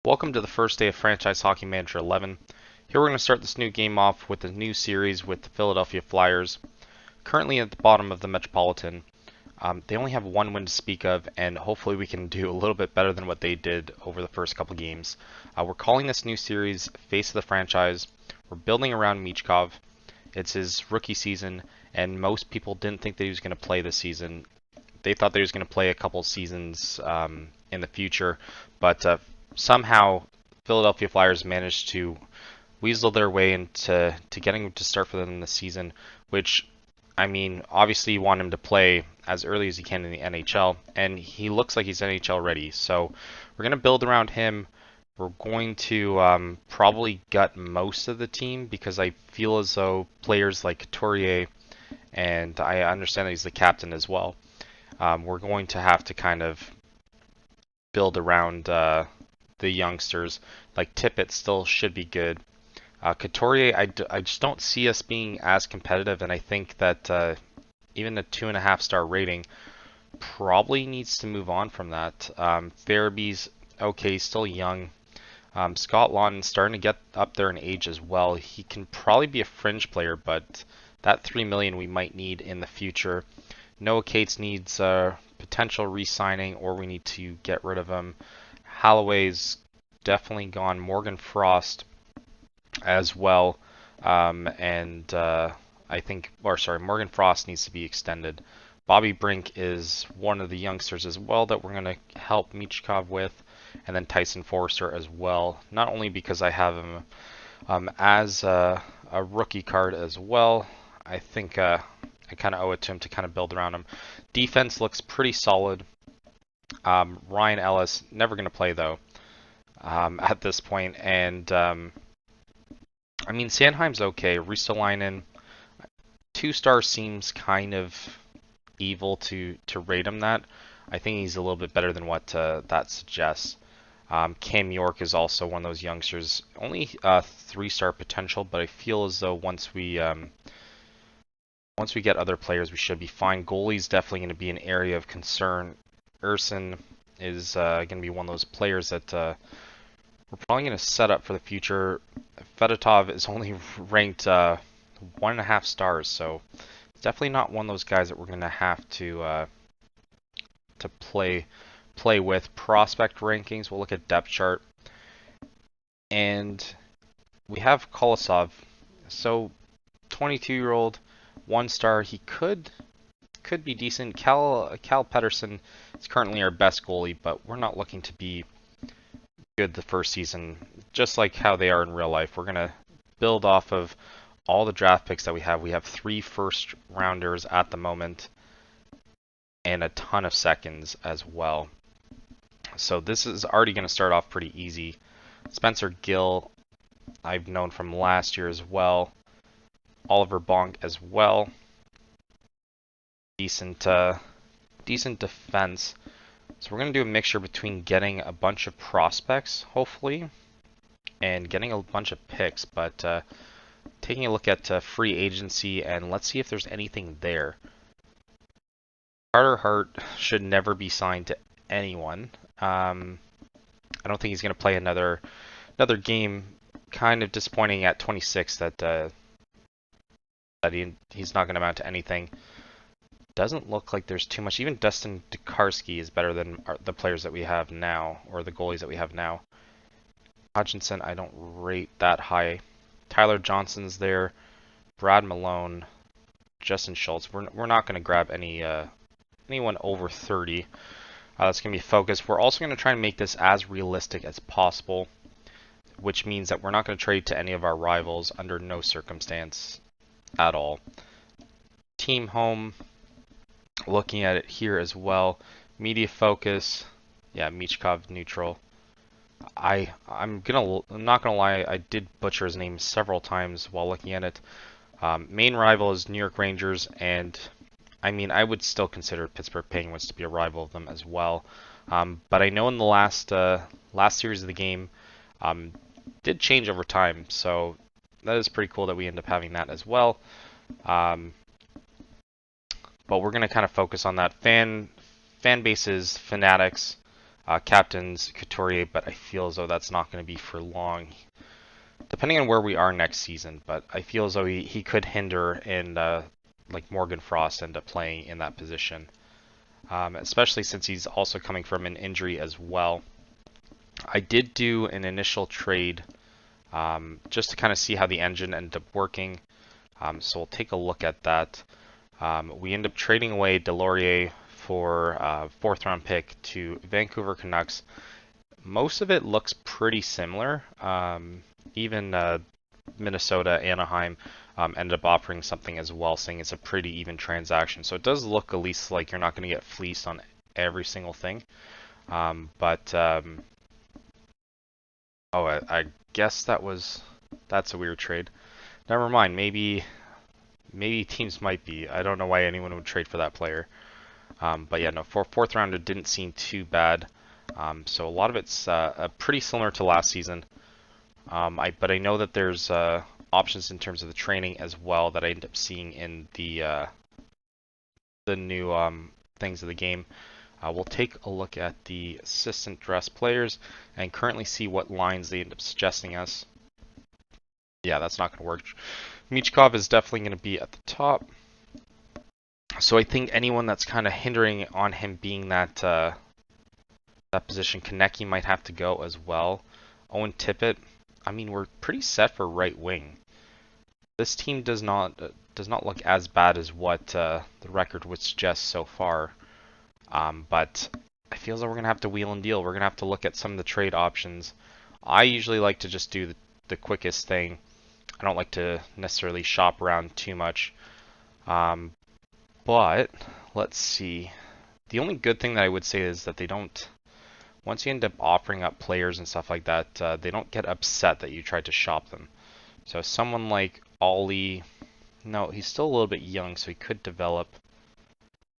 Welcome to the first day of Franchise Hockey Manager 11. Here we're going to start this new game off with a new series with the Philadelphia Flyers. Currently at the bottom of the Metropolitan. They only have one win to speak of, and hopefully we can do a little bit better than what they did over the first couple games. We're calling this new series Face of the Franchise. We're building around Michkov. It's his rookie season, and most people didn't think that he was going to play this season. They thought that he was going to play a couple seasons in the future, but somehow Philadelphia Flyers managed to weasel their way into getting him to start for them this season, which, I mean, obviously you want him to play as early as he can in the NHL, and he looks like he's NHL ready. So we're going to build around him. We're going to probably gut most of the team because I feel as though players like Couturier, and I understand that he's the captain as well, we're going to have to kind of build around the youngsters. Like Tippett still should be good. Couturier, I just don't see us being as competitive, and I think that even a 2.5-star rating probably needs to move on from that. Farabee's okay, still young. Scott Laughton's starting to get up there in age as well. He can probably be a fringe player, but that $3 million we might need in the future. Noah Cates needs potential re-signing, or we need to get rid of him. Holloway's definitely gone. Morgan Frost as well, I think, or sorry, Morgan Frost needs to be extended. Bobby Brink is one of the youngsters as well that we're going to help Michkov with, and then Tyson Forrester as well. Not only because I have him as a rookie card as well, I think I kind of owe it to him to kind of build around him. Defense looks pretty solid. Ryan Ellis, never going to play though at this point, and I mean, Sanheim's okay. Ristolainen, 2-star seems kind of evil to rate him that. I think he's a little bit better than what that suggests. Cam York is also one of those youngsters, only 3-star potential, but I feel as though once we get other players, we should be fine. Goalie's definitely going to be an area of concern. Urson is going to be one of those players that we're probably going to set up for the future. Fedotov is only ranked 1.5 stars, so it's definitely not one of those guys that we're going to have to play with. Prospect rankings, we'll look at depth chart, and we have Kolosov. So 22-year-old, 1-star. He could be decent. Cal Pedersen is currently our best goalie, but we're not looking to be good the first season, just like how they are in real life. We're going to build off of all the draft picks that we have. We have 3 first-rounders at the moment and a ton of seconds as well. So this is already going to start off pretty easy. Spencer Gill, I've known from last year as well. Oliver Bonk as well. Decent defense. So we're going to do a mixture between getting a bunch of prospects, hopefully, and getting a bunch of picks, but taking a look at free agency, and let's see if there's anything there. Carter Hart should never be signed to anyone. I don't think he's going to play another game. Kind of disappointing at 26 that he's not going to amount to anything. Doesn't look like there's too much. Even Dustin Tokarski is better than the players that we have now, or the goalies that we have now. Hutchinson, I don't rate that high. Tyler Johnson's there. Brad Malone, Justin Schultz. We're not going to grab anyone over 30. That's going to be focused. We're also going to try and make this as realistic as possible, which means that we're not going to trade to any of our rivals under no circumstance at all. Team home. Looking at it here as well, media focus, yeah, Michkov neutral. I'm not gonna lie, I did butcher his name several times while looking at it. Main rival is New York Rangers, and I mean, I would still consider Pittsburgh Penguins to be a rival of them as well. But I know in the last series of the game did change over time, so that is pretty cool that we end up having that as well. But we're going to kind of focus on that. Fan bases, Fanatics, Captains Couturier, but I feel as though that's not going to be for long, depending on where we are next season. But I feel as though he could hinder and like Morgan Frost end up playing in that position, especially since he's also coming from an injury as well. I did do an initial trade just to kind of see how the engine ended up working. So we'll take a look at that. We end up trading away Delorier for a 4th round pick to Vancouver Canucks. Most of it looks pretty similar. Even Minnesota, Anaheim ended up offering something as well, saying it's a pretty even transaction. So it does look at least like you're not going to get fleeced on every single thing. Oh, I guess that's a weird trade. Never mind. Maybe teams might be. I don't know why anyone would trade for that player. But yeah, no, for 4th rounder didn't seem too bad. So a lot of it's pretty similar to last season. But I know that there's options in terms of the training as well that I end up seeing in the new things of the game. We'll take a look at the assistant dress players and currently see what lines they end up suggesting us. Yeah, that's not going to work. Michkov is definitely going to be at the top. So I think anyone that's kind of hindering on him being that that position, Konecki might have to go as well. Owen Tippett, I mean, we're pretty set for right wing. This team does not look as bad as what the record would suggest so far. But I feel as though we're going to have to wheel and deal. We're going to have to look at some of the trade options. I usually like to just do the quickest thing. I don't like to necessarily shop around too much. But let's see. The only good thing that I would say is that they don't, once you end up offering up players and stuff like that, they don't get upset that you tried to shop them. So someone like Ollie, no, he's still a little bit young, so he could develop.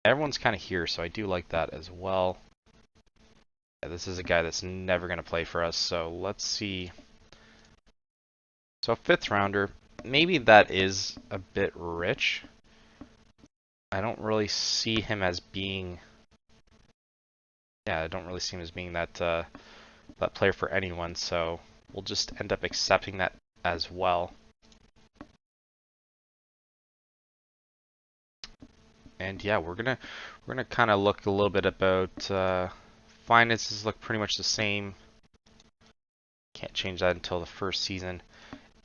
Everyone's kind of here, so I do like that as well. Yeah, this is a guy that's never going to play for us, so let's see. So a 5th rounder, maybe that is a bit rich. I don't really see him as being, yeah, I don't really see him as being that that player for anyone, so we'll just end up accepting that as well. And yeah, we're gonna kind of look a little bit about finances. Look pretty much the same. Can't change that until the first season.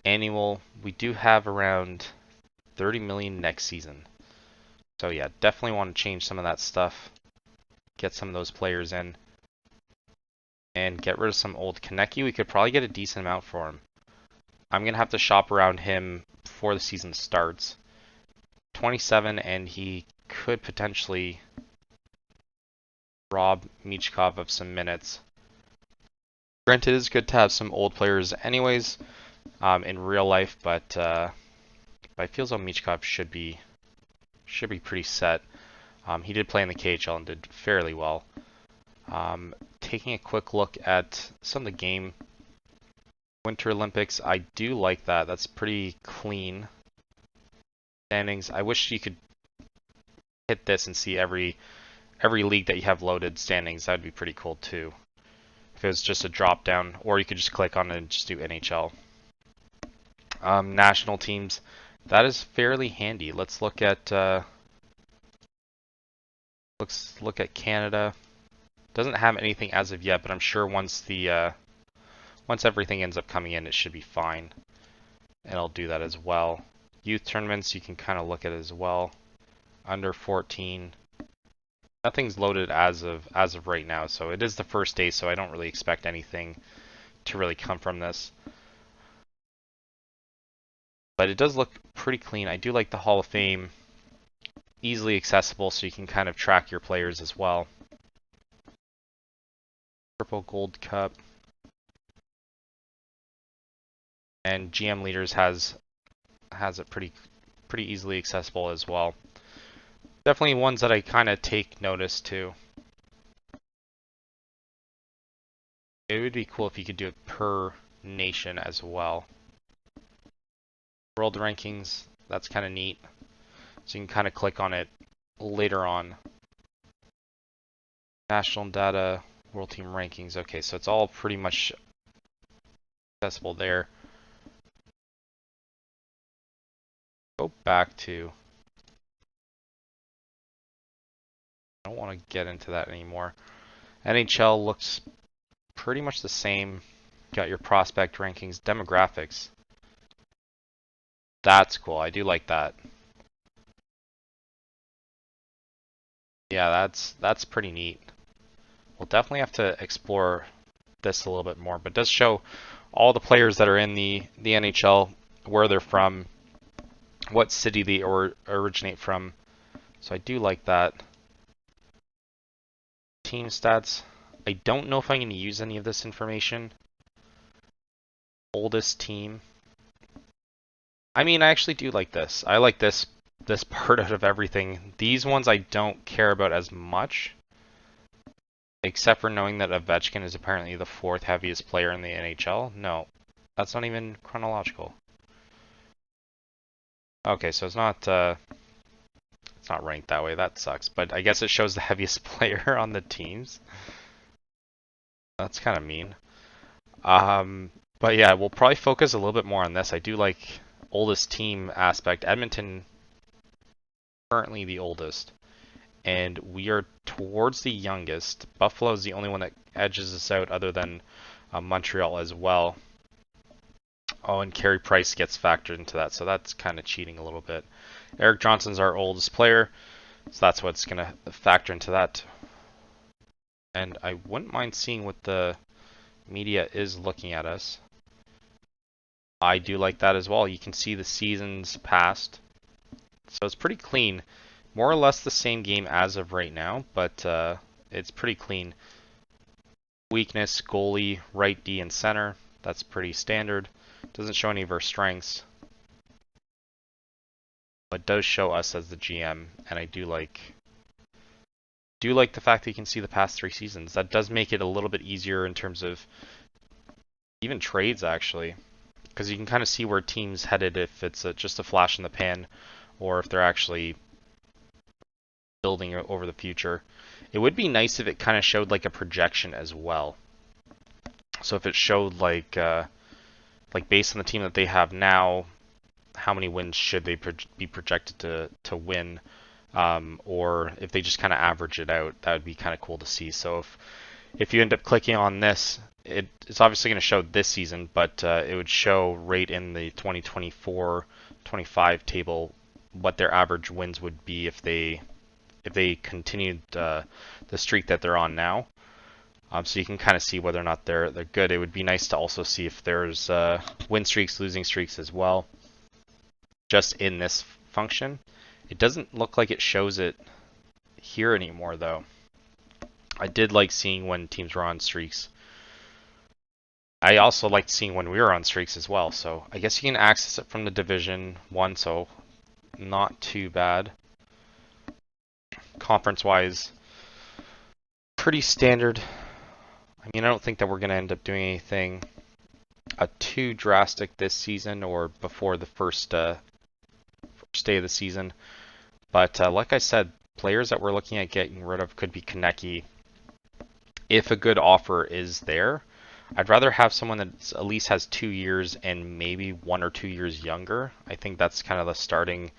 Annual, we do have around 30 million next season. So yeah, definitely want to change some of that stuff. Get some of those players in. And get rid of some old Konecki. We could probably get a decent amount for him. I'm going to have to shop around him before the season starts. 27, and he could potentially rob Michkov of some minutes. Granted, it's good to have some old players anyways in real life, but I feel as though Michkov should be pretty set. He did play in the KHL and did fairly well. Taking a quick look at some of the game. Winter Olympics, I do like that. That's pretty clean. Standings, I wish you could hit this and see every league that you have loaded standings. That'd be pretty cool too. If it was just a drop down, or you could just click on it and just do NHL. National teams, that is fairly handy. Let's look at Canada. Doesn't have anything as of yet, but I'm sure once everything ends up coming in, it should be fine. And I'll do that as well. Youth tournaments, you can kind of look at it as well. Under 14. Nothing's loaded as of right now, so it is the first day, so I don't really expect anything to really come from this. But it does look pretty clean. I do like the Hall of Fame. Easily accessible, so you can kind of track your players as well. Triple Gold Cup. And GM Leaders has it pretty easily accessible as well. Definitely ones that I kind of take notice to. It would be cool if you could do it per nation as well. World rankings, that's kind of neat. So you can kind of click on it later on. National data, World Team Rankings. Okay, so it's all pretty much accessible there. Go back to... I don't want to get into that anymore. NHL looks pretty much the same. Got your prospect rankings, demographics. That's cool. I do like that. Yeah, that's pretty neat. We'll definitely have to explore this a little bit more, but it does show all the players that are in the NHL, where they're from, what city they originate from. So I do like that. Team stats. I don't know if I'm going to use any of this information. Oldest team. I mean, I actually do like this. I like this part out of everything. These ones I don't care about as much, except for knowing that Ovechkin is apparently the 4th heaviest player in the NHL. No, that's not even chronological. Okay, so it's not ranked that way. That sucks. But I guess it shows the heaviest player on the teams. That's kind of mean. But yeah, we'll probably focus a little bit more on this. I do like oldest team aspect. Edmonton currently the oldest, and we are towards the youngest. Buffalo is the only one that edges us out, other than Montreal as well. Oh, and Carey Price gets factored into that, so that's kind of cheating a little bit. Eric Johnson's our oldest player, so that's what's going to factor into that. And I wouldn't mind seeing what the media is looking at us. I do like that as well. You can see the seasons past. So it's pretty clean. More or less the same game as of right now, but it's pretty clean. Weakness, goalie, right D, and center. That's pretty standard. Doesn't show any of our strengths, but does show us as the GM, and I do like the fact that you can see the past 3 seasons. That does make it a little bit easier in terms of even trades, actually, because you can kind of see where teams headed if it's just a flash in the pan, or if they're actually building over the future. It would be nice if it kind of showed like a projection as well. So if it showed like based on the team that they have now, how many wins should they be projected to win, or if they just kind of average it out, that would be kind of cool to see. So if you end up clicking on this, it's obviously going to show this season, but it would show right in the 2024-25 table what their average wins would be if they continued the streak that they're on now. So you can kind of see whether or not they're good. It would be nice to also see if there's win streaks, losing streaks as well, just in this function. It doesn't look like it shows it here anymore, though. I did like seeing when teams were on streaks. I also liked seeing when we were on streaks as well. So I guess you can access it from the Division 1, so not too bad. Conference-wise, pretty standard. I mean, I don't think that we're going to end up doing anything too drastic this season or before the first day of the season. But like I said, players that we're looking at getting rid of could be Konecny. If a good offer is there, I'd rather have someone that at least has 2 years and maybe 1 or 2 years younger. I think that's kind of the starting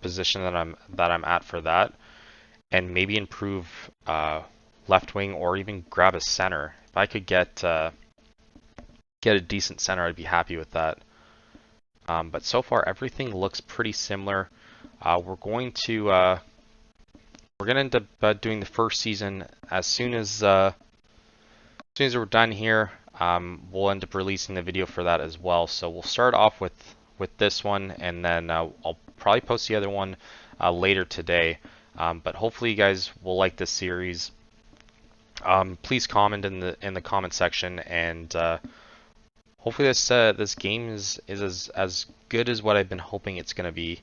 position that I'm at for that, and maybe improve left wing or even grab a center. If I could get a decent center, I'd be happy with that. But so far, everything looks pretty similar. We're going to end up doing the first season as soon as we're done here. We'll end up releasing the video for that as well. So we'll start off with this one, and then I'll probably post the other one later today. But hopefully you guys will like this series. Please comment in the comment section, and hopefully this game is as good as what I've been hoping it's going to be.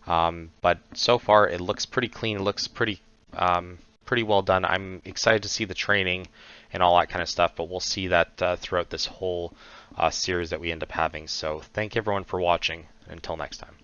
But so far it looks pretty clean. It looks pretty well done. I'm excited to see the training and all that kind of stuff, but we'll see that throughout this whole series that we end up having. So thank everyone for watching. Until next time.